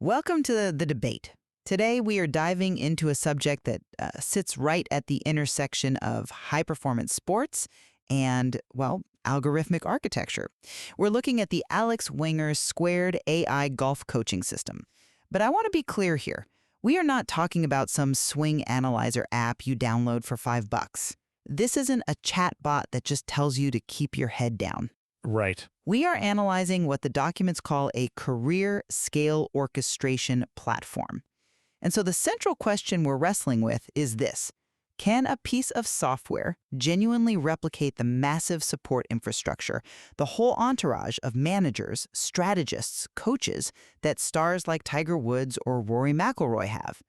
Welcome to the debate. Today we are diving into a subject that sits right at the intersection of high-performance sports and, well, algorithmic architecture. We're looking at the Alex Wenger Squared AI golf coaching system. But I want to be clear here. We are not talking about some swing analyzer app you download for $5. This isn't a chatbot that just tells you to keep your head down. Right. We are analyzing what the documents call a career scale orchestration platform. And so the central question we're wrestling with is this: can a piece of software genuinely replicate the massive support infrastructure, the whole entourage of managers, strategists, coaches that stars like Tiger Woods or Rory McIlroy have?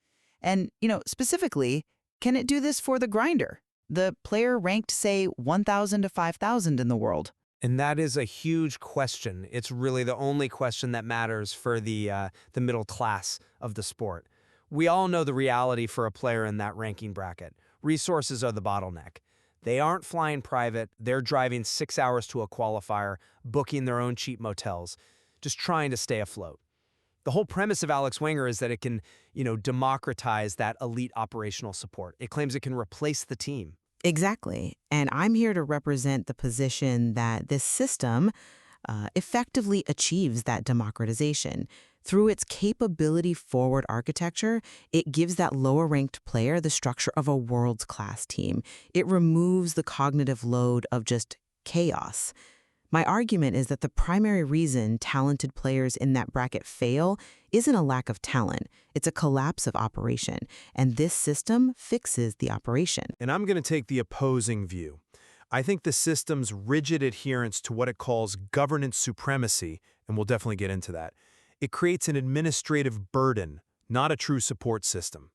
And, specifically, can it do this for the grinder, the player ranked, say, 1,000 to 5,000 in the world? And that is a huge question. It's really the only question that matters for the middle class of the sport. We all know the reality for a player in that ranking bracket. Resources are the bottleneck. They aren't flying private. They're driving 6 hours to a qualifier, booking their own cheap motels, just trying to stay afloat. The whole premise of Alex Wenger is that it can, democratize that elite operational support. It claims it can replace the team. Exactly. And I'm here to represent the position that this system effectively achieves that democratization. Through its capability-forward architecture, it gives that lower-ranked player the structure of a world-class team. It removes the cognitive load of just chaos. My argument is that the primary reason talented players in that bracket fail isn't a lack of talent. It's a collapse of operation, and this system fixes the operation. And I'm going to take the opposing view. I think the system's rigid adherence to what it calls governance supremacy, and we'll definitely get into that, it creates an administrative burden, not a true support system.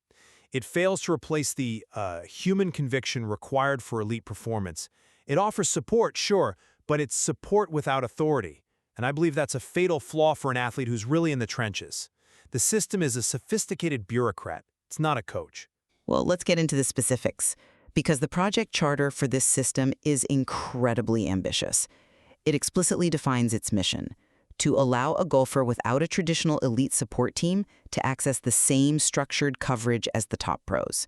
It fails to replace the human conviction required for elite performance. It offers support, sure, but it's support without authority. And I believe that's a fatal flaw for an athlete who's really in the trenches. The system is a sophisticated bureaucrat. It's not a coach. Well, let's get into the specifics, because the project charter for this system is incredibly ambitious. It explicitly defines its mission: to allow a golfer without a traditional elite support team to access the same structured coverage as the top pros.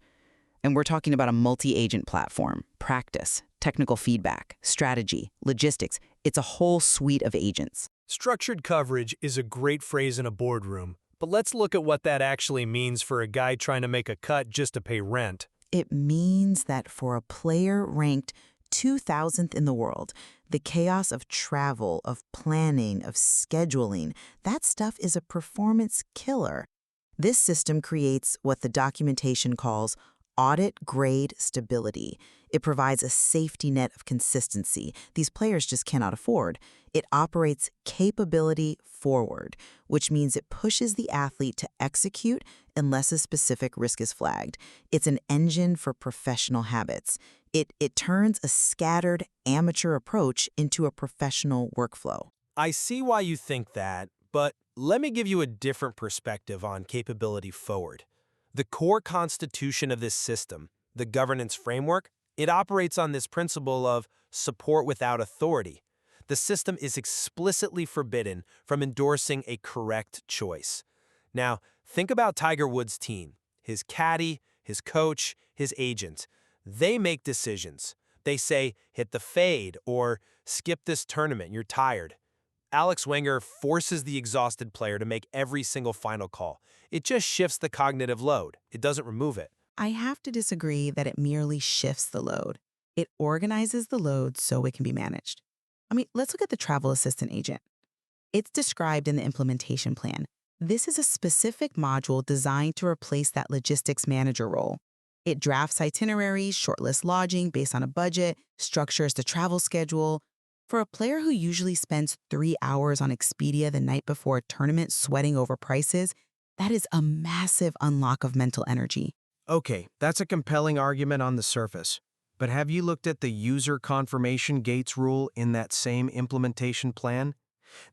And we're talking about a multi-agent platform, practice, technical feedback, strategy, logistics. It's a whole suite of agents. Structured coverage is a great phrase in a boardroom, but let's look at what that actually means for a guy trying to make a cut just to pay rent. It means that for a player ranked 2,000th in the world, the chaos of travel, of planning, of scheduling, that stuff is a performance killer. This system creates what the documentation calls audit-grade stability. It provides a safety net of consistency these players just cannot afford. It operates capability forward, which means it pushes the athlete to execute unless a specific risk is flagged. It's an engine for professional habits. It turns a scattered amateur approach into a professional workflow. I see why you think that, but let me give you a different perspective on capability forward. The core constitution of this system, the governance framework, it operates on this principle of support without authority. The system is explicitly forbidden from endorsing a correct choice. Now, think about Tiger Woods' team, his caddy, his coach, his agent. They make decisions. They say, hit the fade, or skip this tournament, you're tired. Alex Wenger forces the exhausted player to make every single final call. It just shifts the cognitive load. It doesn't remove it. I have to disagree that it merely shifts the load. It organizes the load so it can be managed. Let's look at the travel assistant agent. It's described in the implementation plan. This is a specific module designed to replace that logistics manager role. It drafts itineraries, shortlists lodging based on a budget, structures the travel schedule. For a player who usually spends 3 hours on Expedia the night before a tournament sweating over prices, that is a massive unlock of mental energy. Okay, that's a compelling argument on the surface. But have you looked at the user confirmation gates rule in that same implementation plan?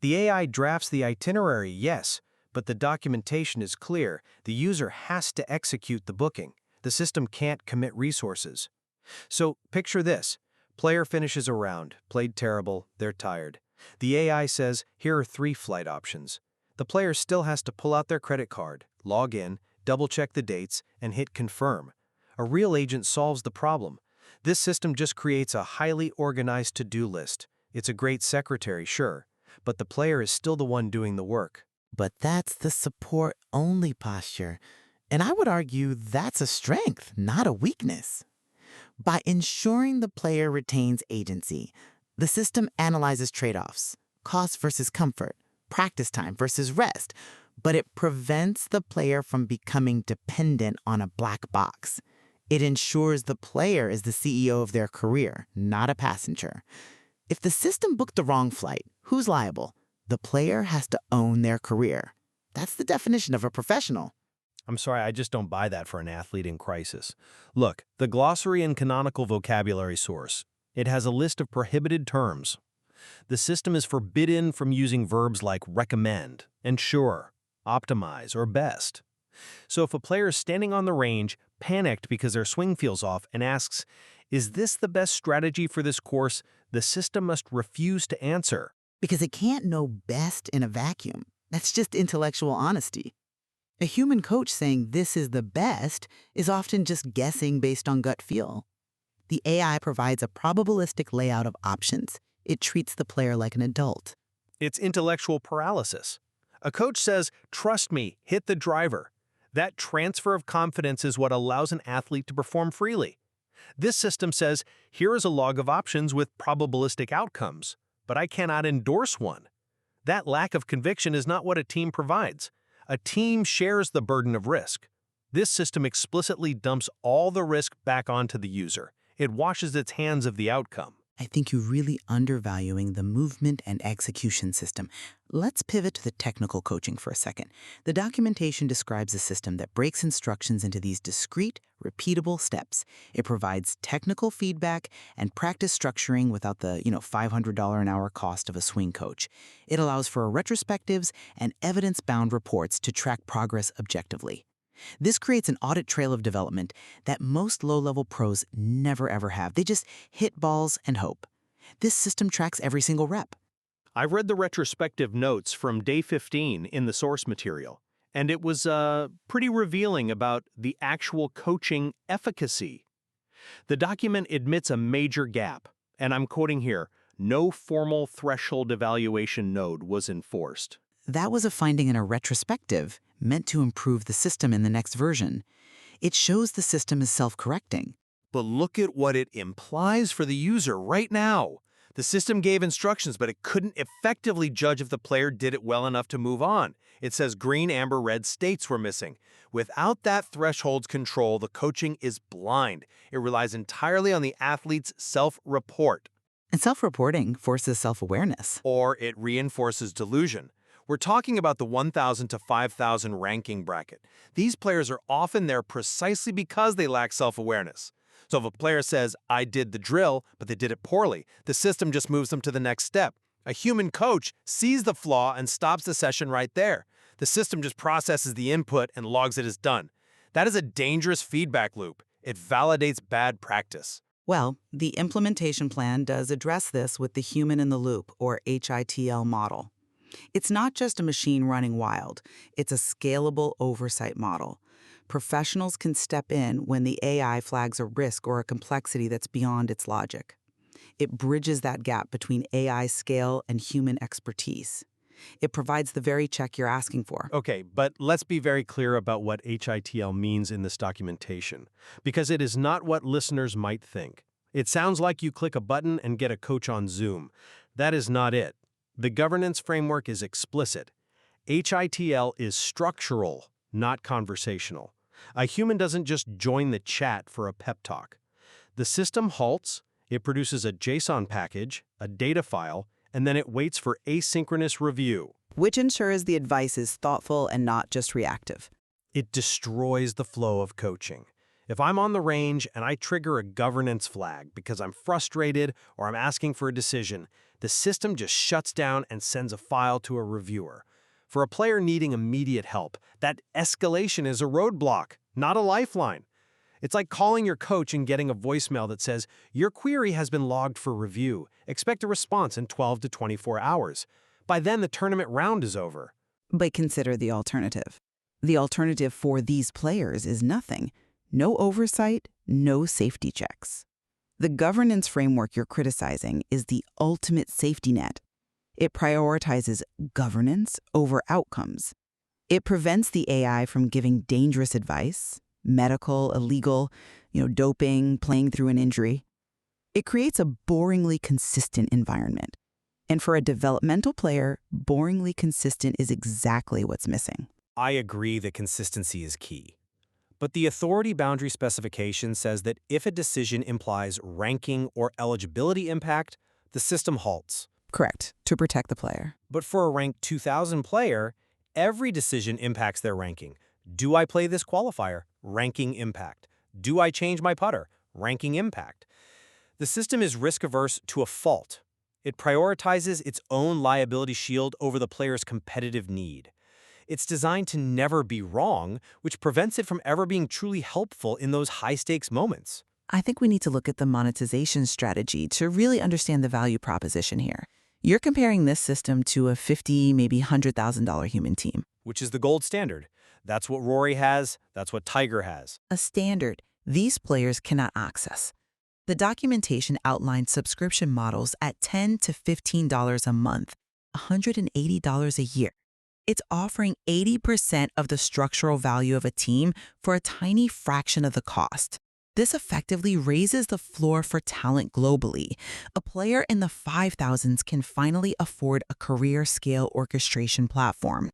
The AI drafts the itinerary, yes, but the documentation is clear. The user has to execute the booking. The system can't commit resources. So picture this. Player finishes a round, played terrible, they're tired. The AI says, here are 3 flight options. The player still has to pull out their credit card, log in, double-check the dates, and hit confirm. A real agent solves the problem. This system just creates a highly organized to-do list. It's a great secretary, sure, but the player is still the one doing the work. But that's the support-only posture. And I would argue that's a strength, not a weakness. By ensuring the player retains agency, the system analyzes trade-offs, cost versus comfort, practice time versus rest, but it prevents the player from becoming dependent on a black box. It ensures the player is the CEO of their career, not a passenger. If the system booked the wrong flight, who's liable? The player has to own their career. That's the definition of a professional. I'm sorry, I just don't buy that for an athlete in crisis. Look, the glossary and canonical vocabulary source. It has a list of prohibited terms. The system is forbidden from using verbs like recommend, ensure, optimize, or best. So if a player is standing on the range, panicked because their swing feels off, and asks, "Is this the best strategy for this course?" the system must refuse to answer. Because it can't know best in a vacuum. That's just intellectual honesty. A human coach saying this is the best is often just guessing based on gut feel. The AI provides a probabilistic layout of options. It treats the player like an adult. It's intellectual paralysis. A coach says, "Trust me, hit the driver." That transfer of confidence is what allows an athlete to perform freely. This system says, "Here is a log of options with probabilistic outcomes, but I cannot endorse one." That lack of conviction is not what a team provides. A team shares the burden of risk. This system explicitly dumps all the risk back onto the user. It washes its hands of the outcome. I think you're really undervaluing the movement and execution system. Let's pivot to the technical coaching for a second. The documentation describes a system that breaks instructions into these discrete, repeatable steps. It provides technical feedback and practice structuring without the, $500 an hour cost of a swing coach. It allows for retrospectives and evidence-bound reports to track progress objectively. This creates an audit trail of development that most low-level pros never ever have. They just hit balls and hope. This system tracks every single rep. I've read the retrospective notes from day 15 in the source material, and it was pretty revealing about the actual coaching efficacy. The document admits a major gap, and I'm quoting here, "No formal threshold evaluation node was enforced." That was a finding in a retrospective meant to improve the system in the next version. It shows the system is self-correcting. But look at what it implies for the user right now. The system gave instructions, but it couldn't effectively judge if the player did it well enough to move on. It says green, amber, red states were missing. Without that threshold's control, the coaching is blind. It relies entirely on the athlete's self-report. And self-reporting forces self-awareness. Or it reinforces delusion. We're talking about the 1,000 to 5,000 ranking bracket. These players are often there precisely because they lack self-awareness. So if a player says, "I did the drill, but they did it poorly," the system just moves them to the next step. A human coach sees the flaw and stops the session right there. The system just processes the input and logs it as done. That is a dangerous feedback loop. It validates bad practice. Well, the implementation plan does address this with the human in the loop, or HITL model. It's not just a machine running wild. It's a scalable oversight model. Professionals can step in when the AI flags a risk or a complexity that's beyond its logic. It bridges that gap between AI scale and human expertise. It provides the very check you're asking for. Okay, but let's be very clear about what HITL means in this documentation, because it is not what listeners might think. It sounds like you click a button and get a coach on Zoom. That is not it. The governance framework is explicit. HITL is structural, not conversational. A human doesn't just join the chat for a pep talk. The system halts, it produces a JSON package, a data file, and then it waits for asynchronous review. Which ensures the advice is thoughtful and not just reactive. It destroys the flow of coaching. If I'm on the range and I trigger a governance flag because I'm frustrated or I'm asking for a decision, the system just shuts down and sends a file to a reviewer. For a player needing immediate help, that escalation is a roadblock, not a lifeline. It's like calling your coach and getting a voicemail that says, "Your query has been logged for review. Expect a response in 12 to 24 hours. By then, the tournament round is over. But consider the alternative. The alternative for these players is nothing. No oversight, no safety checks. The governance framework you're criticizing is the ultimate safety net. It prioritizes governance over outcomes. It prevents the AI from giving dangerous advice, medical, illegal, doping, playing through an injury. It creates a boringly consistent environment. And for a developmental player, boringly consistent is exactly what's missing. I agree that consistency is key. But the authority boundary specification says that if a decision implies ranking or eligibility impact, the system halts. Correct, to protect the player. But for a ranked 2000 player, every decision impacts their ranking. Do I play this qualifier? Ranking impact. Do I change my putter? Ranking impact. The system is risk-averse to a fault. It prioritizes its own liability shield over the player's competitive need. It's designed to never be wrong, which prevents it from ever being truly helpful in those high-stakes moments. I think we need to look at the monetization strategy to really understand the value proposition here. You're comparing this system to a $50,000, maybe $100,000 human team. Which is the gold standard. That's what Rory has. That's what Tiger has. A standard these players cannot access. The documentation outlines subscription models at $10 to $15 a month, $180 a year. It's offering 80% of the structural value of a team for a tiny fraction of the cost. This effectively raises the floor for talent globally. A player in the 5,000s can finally afford a career-scale orchestration platform.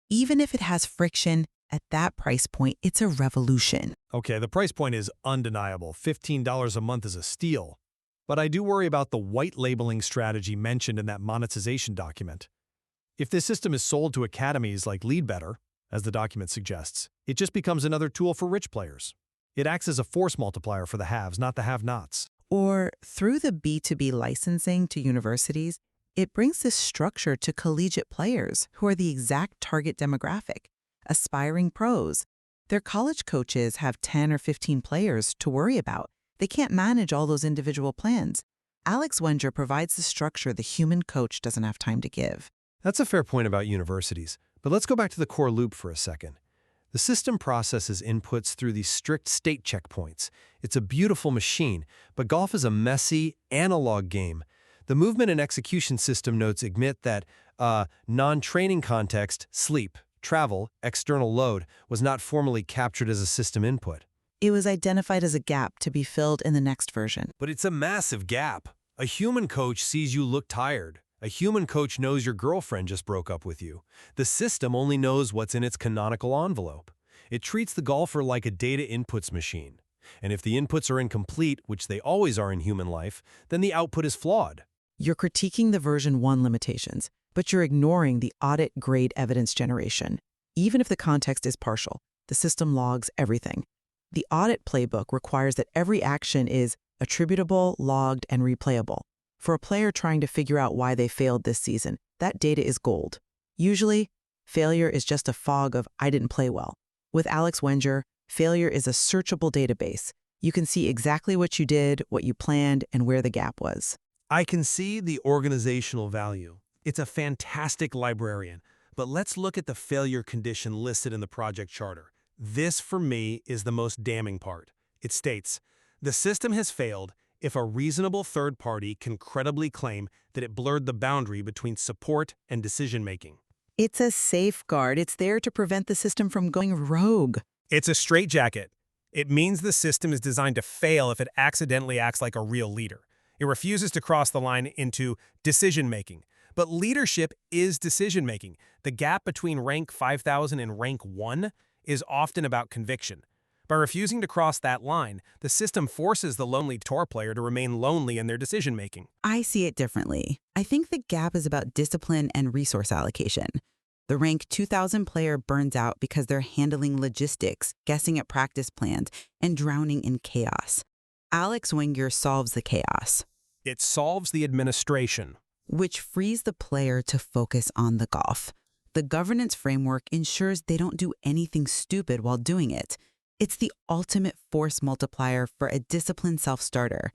Even if it has friction, at that price point, it's a revolution. Okay, the price point is undeniable. $15 a month is a steal. But I do worry about the white labeling strategy mentioned in that monetization document. If this system is sold to academies like LeadBetter, as the document suggests, it just becomes another tool for rich players. It acts as a force multiplier for the haves, not the have-nots. Or through the B2B licensing to universities, it brings this structure to collegiate players who are the exact target demographic, aspiring pros. Their college coaches have 10 or 15 players to worry about. They can't manage all those individual plans. Alex Wenger provides the structure the human coach doesn't have time to give. That's a fair point about universities, but let's go back to the core loop for a second. The system processes inputs through these strict state checkpoints. It's a beautiful machine, but golf is a messy, analog game. The movement and execution system notes admit that non-training context, sleep, travel, external load, was not formally captured as a system input. It was identified as a gap to be filled in the next version. But it's a massive gap. A human coach sees you look tired. A human coach knows your girlfriend just broke up with you. The system only knows what's in its canonical envelope. It treats the golfer like a data inputs machine. And if the inputs are incomplete, which they always are in human life, then the output is flawed. You're critiquing the version 1 limitations, but you're ignoring the audit-grade evidence generation. Even if the context is partial, the system logs everything. The audit playbook requires that every action is attributable, logged, and replayable. For a player trying to figure out why they failed this season, that data is gold. Usually, failure is just a fog of "I didn't play well." With Alex Wenger, failure is a searchable database. You can see exactly what you did, what you planned, and where the gap was. I can see the organizational value. It's a fantastic librarian. But let's look at the failure condition listed in the project charter. This, for me, is the most damning part. It states, "The system has failed if a reasonable third party can credibly claim that it blurred the boundary between support and decision-making." It's a safeguard. It's there to prevent the system from going rogue. It's a straitjacket. It means the system is designed to fail if it accidentally acts like a real leader. It refuses to cross the line into decision-making. But leadership is decision-making. The gap between rank 5,000 and rank 1 is often about conviction. By refusing to cross that line, the system forces the lonely tour player to remain lonely in their decision-making. I see it differently. I think the gap is about discipline and resource allocation. The rank 2000 player burns out because they're handling logistics, guessing at practice plans, and drowning in chaos. Alex Wenger solves the chaos, It solves the administration. which frees the player to focus on the golf. The governance framework ensures they don't do anything stupid while doing it. It's the ultimate force multiplier for a disciplined self-starter.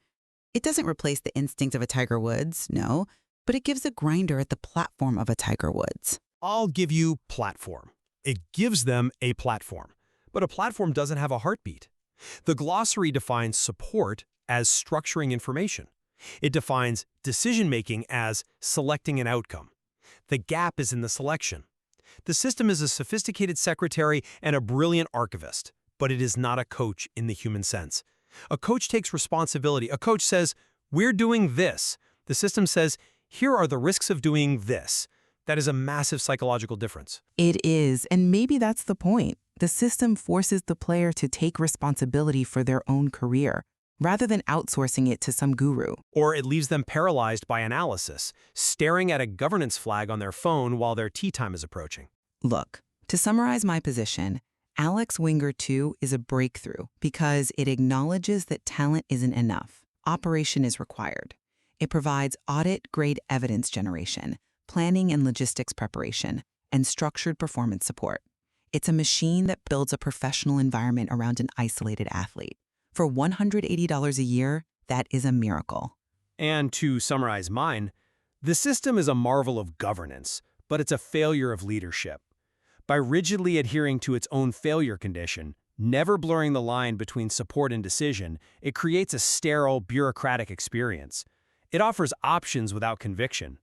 It doesn't replace the instinct of a Tiger Woods, no, but it gives a grinder at the platform of a Tiger Woods. I'll give you platform. It gives them a platform. But a platform doesn't have a heartbeat. The glossary defines support as structuring information. It defines decision-making as selecting an outcome. The gap is in the selection. The system is a sophisticated secretary and a brilliant archivist, but it is not a coach in the human sense. A coach takes responsibility. A coach says, "We're doing this." The system says, "Here are the risks of doing this." That is a massive psychological difference. It is, and maybe that's the point. The system forces the player to take responsibility for their own career, rather than outsourcing it to some guru. Or it leaves them paralyzed by analysis, staring at a governance flag on their phone while their tea time is approaching. Look, to summarize my position, Alex Wenger 2 is a breakthrough because it acknowledges that talent isn't enough. Operation is required. It provides audit-grade evidence generation, planning and logistics preparation, and structured performance support. It's a machine that builds a professional environment around an isolated athlete. For $180 a year, that is a miracle. And to summarize mine, the system is a marvel of governance, but it's a failure of leadership. By rigidly adhering to its own failure condition, never blurring the line between support and decision, it creates a sterile, bureaucratic experience. It offers options without conviction.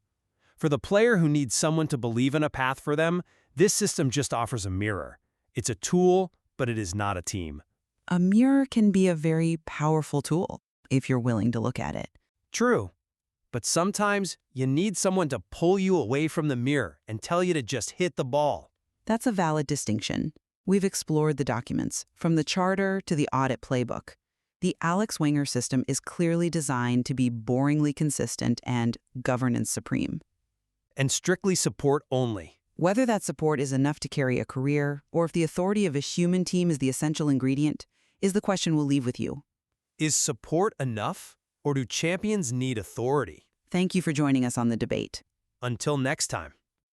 For the player who needs someone to believe in a path for them, this system just offers a mirror. It's a tool, but it is not a team. A mirror can be a very powerful tool if you're willing to look at it. True. But sometimes you need someone to pull you away from the mirror and tell you to just hit the ball. That's a valid distinction. We've explored the documents, from the charter to the audit playbook. The Alex Wenger system is clearly designed to be boringly consistent and governance supreme. And strictly support only. Whether that support is enough to carry a career, or if the authority of a human team is the essential ingredient, is the question we'll leave with you. Is support enough, or do champions need authority? Thank you for joining us on the debate. Until next time.